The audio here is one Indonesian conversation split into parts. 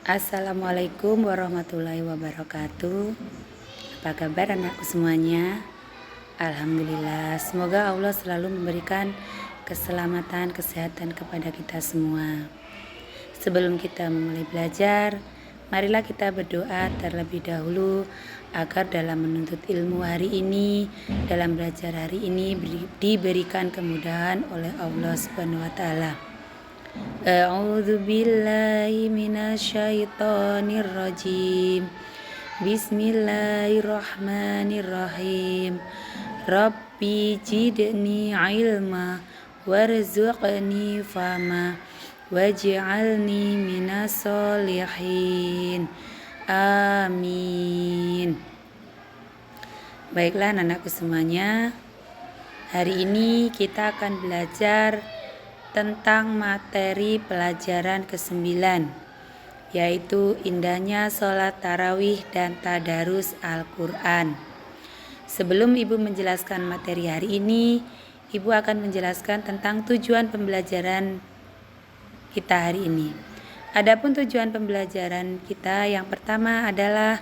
Assalamualaikum warahmatullahi wabarakatuh. Apa kabar anakku semuanya? Alhamdulillah, semoga Allah selalu memberikan keselamatan, kesehatan kepada kita semua. Sebelum kita memulai belajar, marilah kita berdoa terlebih dahulu agar dalam menuntut ilmu hari ini, dalam belajar hari ini diberikan kemudahan oleh Allah Subhanahu wa taala. A'udzu billahi minasyaitonir rajim. Bismillahirrahmanirrahim. Rabbi jidni ilma warzuqni fama waj'alni minas solihin. Amin. Baiklah anakku semuanya, hari ini kita akan belajar tentang materi pelajaran ke-9, yaitu indahnya sholat tarawih dan tadarus Al-Quran. Sebelum Ibu menjelaskan materi hari ini, Ibu akan menjelaskan tentang tujuan pembelajaran kita hari ini. Adapun tujuan pembelajaran kita yang pertama adalah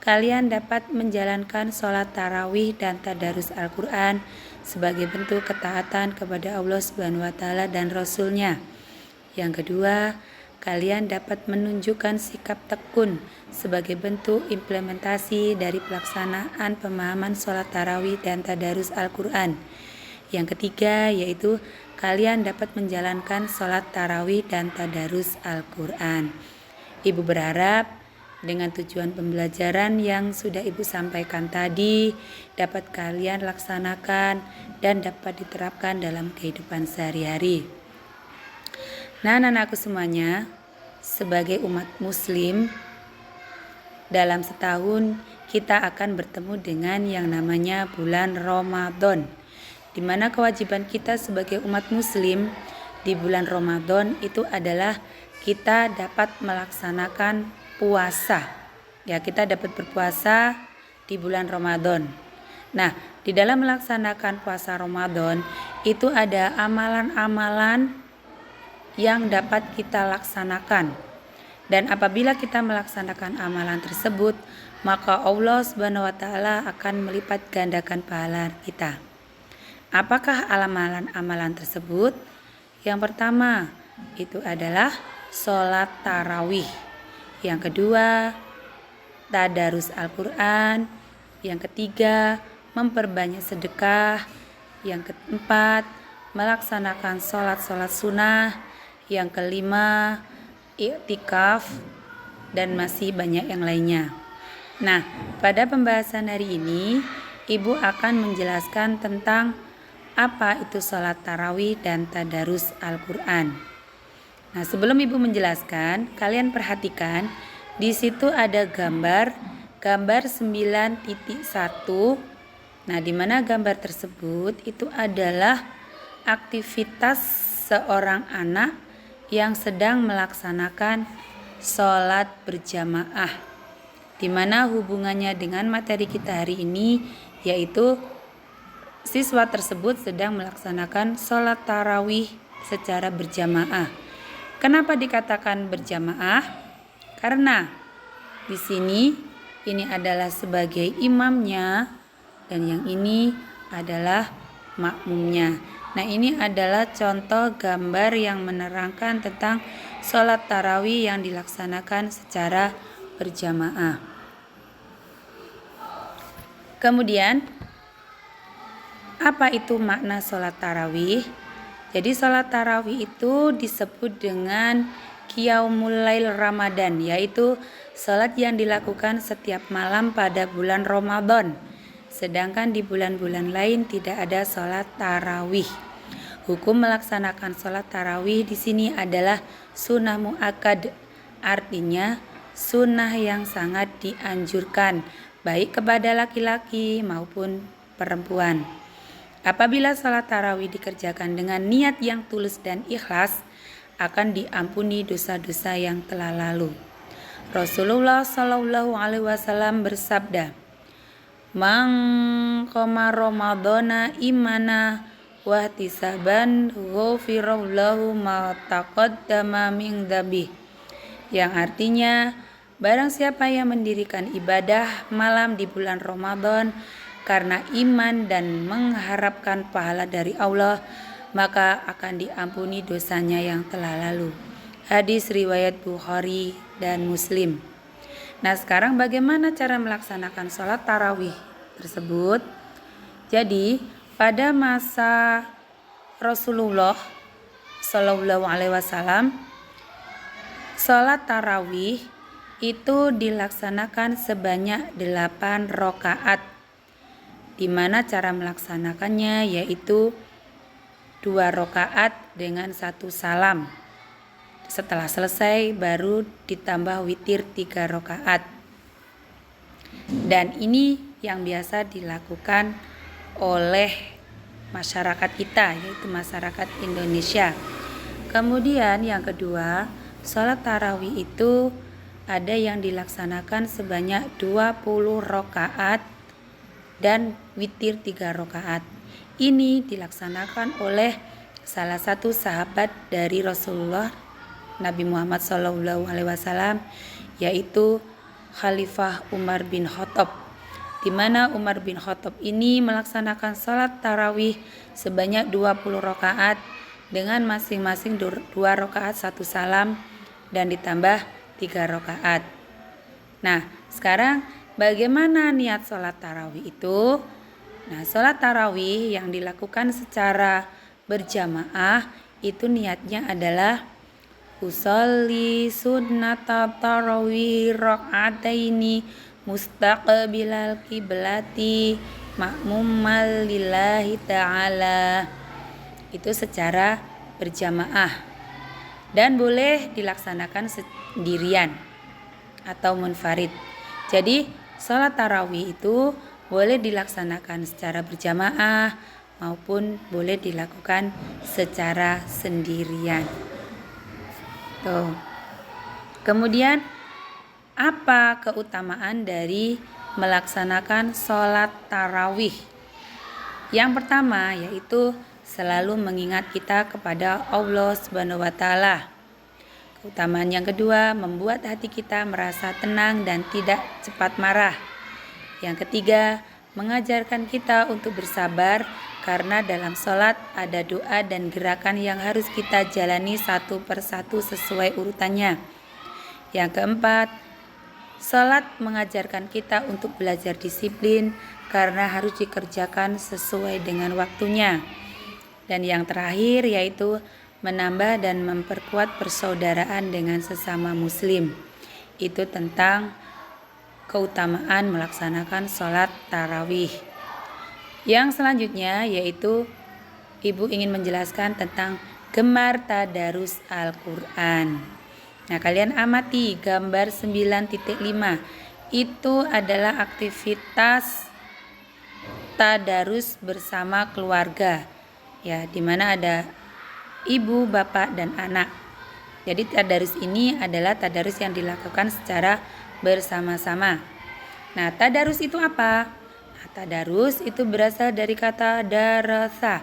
kalian dapat menjalankan sholat tarawih dan tadarus Al-Quran sebagai bentuk ketaatan kepada Allah Subhanahu wa taala dan Rasul-Nya. Yang kedua, kalian dapat menunjukkan sikap tekun sebagai bentuk implementasi dari pelaksanaan pemahaman sholat tarawih dan tadarus Al-Quran. Yang ketiga, yaitu kalian dapat menjalankan sholat tarawih dan tadarus Al-Quran. Ibu berharap dengan tujuan pembelajaran yang sudah Ibu sampaikan tadi dapat kalian laksanakan dan dapat diterapkan dalam kehidupan sehari-hari. Nah, anak-anakku semuanya, sebagai umat muslim, dalam setahun kita akan bertemu dengan yang namanya bulan Ramadan, di mana kewajiban kita sebagai umat muslim di bulan Ramadan itu adalah kita dapat melaksanakan puasa. Ya, kita dapat berpuasa di bulan Ramadan. Nah, di dalam melaksanakan puasa Ramadan itu ada amalan-amalan yang dapat kita laksanakan. Dan apabila kita melaksanakan amalan tersebut, maka Allah Subhanahu wa taala akan melipat gandakan pahala kita. Apakah amalan-amalan tersebut? Yang pertama, itu adalah sholat tarawih. Yang kedua, tadarus Al-Quran. Yang ketiga, memperbanyak sedekah. Yang keempat, melaksanakan sholat-sholat sunnah. Yang kelima, i'tikaf, dan masih banyak yang lainnya. Nah, pada pembahasan hari ini, Ibu akan menjelaskan tentang apa itu sholat tarawih dan tadarus Al-Quran. Nah, sebelum Ibu menjelaskan, kalian perhatikan di situ ada gambar 9.1. Nah, di mana gambar tersebut itu adalah aktivitas seorang anak yang sedang melaksanakan sholat berjamaah, di mana hubungannya dengan materi kita hari ini, yaitu siswa tersebut sedang melaksanakan sholat tarawih secara berjamaah. Kenapa dikatakan berjamaah? Karena di sini ini adalah sebagai imamnya dan yang ini adalah makmumnya. Nah, ini adalah contoh gambar yang menerangkan tentang sholat tarawih yang dilaksanakan secara berjamaah. Kemudian, apa itu makna sholat tarawih? Jadi sholat tarawih itu disebut dengan Qiyamul Lail Ramadan, yaitu sholat yang dilakukan setiap malam pada bulan Ramadan. Sedangkan di bulan-bulan lain tidak ada sholat tarawih. Hukum melaksanakan sholat tarawih di sini adalah sunnah muakkad, artinya sunnah yang sangat dianjurkan baik kepada laki-laki maupun perempuan. Apabila sholat tarawih dikerjakan dengan niat yang tulus dan ikhlas, akan diampuni dosa-dosa yang telah lalu. Rasulullah Shallallahu Alaihi Wasallam bersabda, "Man qama Ramadana imana wahtisaban ghufirallahu ma taqaddama min dzambih." yang artinya barang siapa yang mendirikan ibadah malam di bulan Ramadan karena iman dan mengharapkan pahala dari Allah, maka akan diampuni dosanya yang telah lalu. Hadis riwayat Bukhari dan Muslim. Nah, sekarang bagaimana cara melaksanakan sholat tarawih tersebut? Jadi, pada masa Rasulullah Shallallahu Alaihi Wasallam, sholat tarawih itu dilaksanakan sebanyak 8 rakaat. Di mana cara melaksanakannya yaitu 2 rakaat dengan 1 salam. Setelah selesai baru ditambah witir 3 rakaat. Dan ini yang biasa dilakukan oleh masyarakat kita, yaitu masyarakat Indonesia. Kemudian yang kedua, sholat tarawih itu ada yang dilaksanakan sebanyak 20 rakaat dan witir 3 rakaat. Ini dilaksanakan oleh salah satu sahabat dari Rasulullah Nabi Muhammad SAW, yaitu Khalifah Umar bin Khattab, di mana Umar bin Khattab ini melaksanakan sholat tarawih sebanyak 20 rakaat dengan masing-masing 2 rakaat 1 salam dan ditambah 3 rakaat. Nah, sekarang bagaimana niat sholat tarawih itu? Nah, sholat tarawih yang dilakukan secara berjamaah itu niatnya adalah usolli sunnata tarawih rakaataini mustaqbilal kiblati ma'mumal lillahi ta'ala. Itu secara berjamaah dan boleh dilaksanakan sendirian atau munfarid. Jadi sholat tarawih itu boleh dilaksanakan secara berjamaah maupun boleh dilakukan secara sendirian. Tuh. Kemudian apa keutamaan dari melaksanakan sholat tarawih? Yang pertama yaitu selalu mengingat kita kepada Allah Subhanahu wa Ta'ala. Keutamaan yang kedua, membuat hati kita merasa tenang dan tidak cepat marah. Yang ketiga, mengajarkan kita untuk bersabar karena dalam sholat ada doa dan gerakan yang harus kita jalani satu persatu sesuai urutannya. Yang keempat, sholat mengajarkan kita untuk belajar disiplin karena harus dikerjakan sesuai dengan waktunya. Dan yang terakhir yaitu menambah dan memperkuat persaudaraan dengan sesama muslim. Itu tentang keutamaan melaksanakan sholat tarawih. Yang selanjutnya yaitu Ibu ingin menjelaskan tentang gemar tadarus Al-Quran. Nah, kalian amati gambar 9.5. Itu adalah aktivitas tadarus bersama keluarga. Ya, di mana ada ibu, bapak, dan anak. Jadi tadarus ini adalah tadarus yang dilakukan secara bersama-sama. Nah, tadarus itu apa? Nah, tadarus itu berasal dari kata darasa,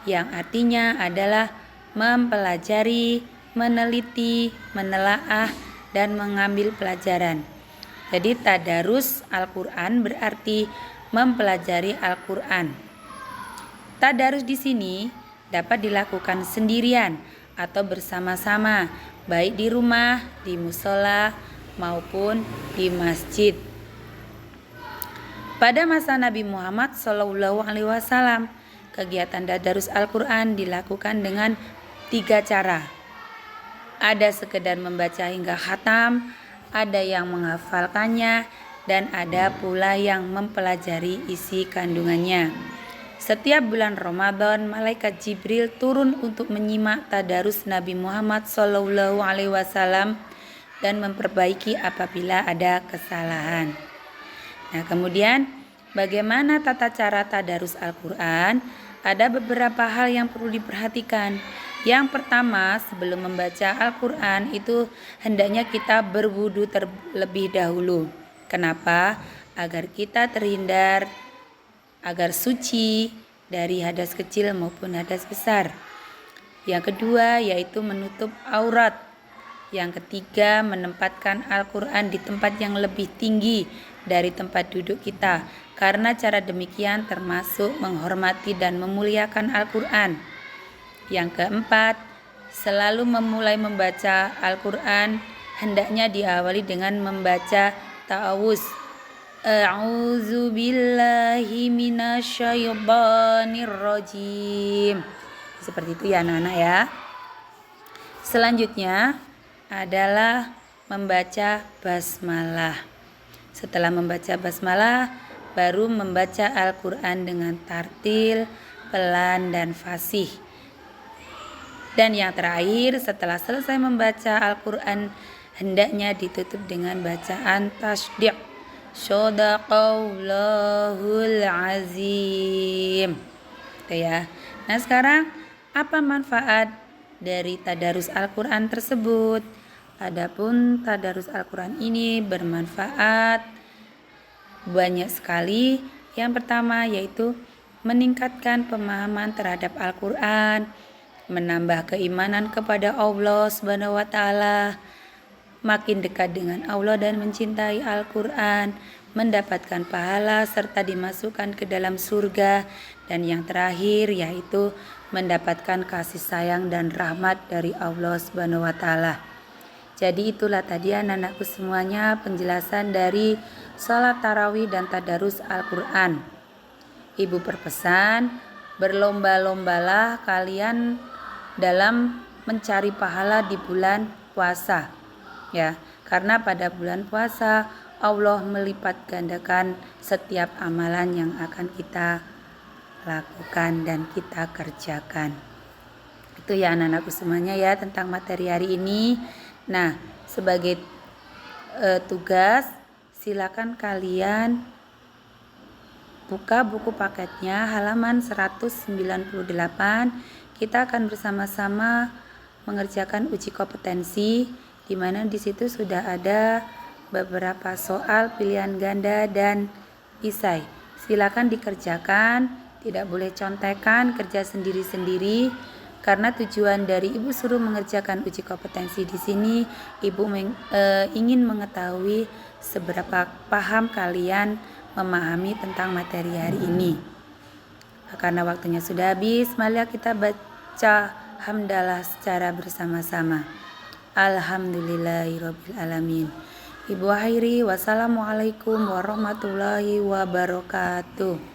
yang artinya adalah mempelajari, meneliti, menelaah, dan mengambil pelajaran. Jadi tadarus Al-Quran berarti mempelajari Al-Quran. Tadarus di sini dapat dilakukan sendirian atau bersama-sama, baik di rumah, di musola, maupun di masjid. Pada masa Nabi Muhammad SAW, kegiatan tadarus Al-Quran dilakukan dengan 3 cara. Ada sekedar membaca hingga khatam, ada yang menghafalkannya, dan ada pula yang mempelajari isi kandungannya. Setiap bulan Ramadan, malaikat Jibril turun untuk menyimak tadarus Nabi Muhammad SAW dan memperbaiki apabila ada kesalahan. Nah, kemudian bagaimana tata cara tadarus Al-Quran? Ada beberapa hal yang perlu diperhatikan. Yang pertama, sebelum membaca Al-Quran itu hendaknya kita berwudu terlebih dahulu. Kenapa? Agar kita terhindar, agar suci dari hadas kecil maupun hadas besar. Yang kedua yaitu menutup aurat. Yang ketiga, menempatkan Al-Quran di tempat yang lebih tinggi dari tempat duduk kita, karena cara demikian termasuk menghormati dan memuliakan Al-Quran. Yang keempat, selalu memulai membaca Al-Quran hendaknya diawali dengan membaca ta'awuz. A'udzu billahi minasyaitonir rajim. Seperti itu ya anak-anak ya. Selanjutnya adalah membaca basmalah. Setelah membaca basmalah, baru membaca Al-Quran dengan tartil, pelan, dan fasih. Dan yang terakhir, setelah selesai membaca Al-Quran, hendaknya ditutup dengan bacaan tasydih. Shadaqallahul azim. Itu ya. Nah sekarang, apa manfaat dari tadarus Al-Quran tersebut? Adapun tadarus Al-Quran ini bermanfaat banyak sekali. Yang pertama yaitu meningkatkan pemahaman terhadap Al-Quran, menambah keimanan kepada Allah Subhanahu wa Ta'ala, makin dekat dengan Allah dan mencintai Al-Quran, mendapatkan pahala serta dimasukkan ke dalam surga, dan yang terakhir yaitu mendapatkan kasih sayang dan rahmat dari Allah Subhanahu wa Ta'ala. Jadi itulah tadi anak-anakku semuanya penjelasan dari sholat tarawih dan tadarus Al-Quran. Ibu berpesan, berlomba-lombalah kalian dalam mencari pahala di bulan puasa. Ya, karena pada bulan puasa Allah melipat gandakan setiap amalan yang akan kita lakukan dan kita kerjakan. Itu ya anak-anakku semuanya ya tentang materi hari ini. Nah, sebagai tugas silakan kalian buka buku paketnya halaman 198. Kita akan bersama-sama mengerjakan uji kompetensi, di mana di situ sudah ada beberapa soal pilihan ganda dan isai. Silakan dikerjakan, tidak boleh contekan, kerja sendiri-sendiri. Karena tujuan dari Ibu suruh mengerjakan uji kompetensi di sini, Ibu ingin mengetahui seberapa paham kalian memahami tentang materi hari ini. Karena waktunya sudah habis, marilah kita baca hamdalah secara bersama-sama. Alhamdulillahirabbil alamin. Ibu akhiri, wassalamualaikum warahmatullahi wabarakatuh.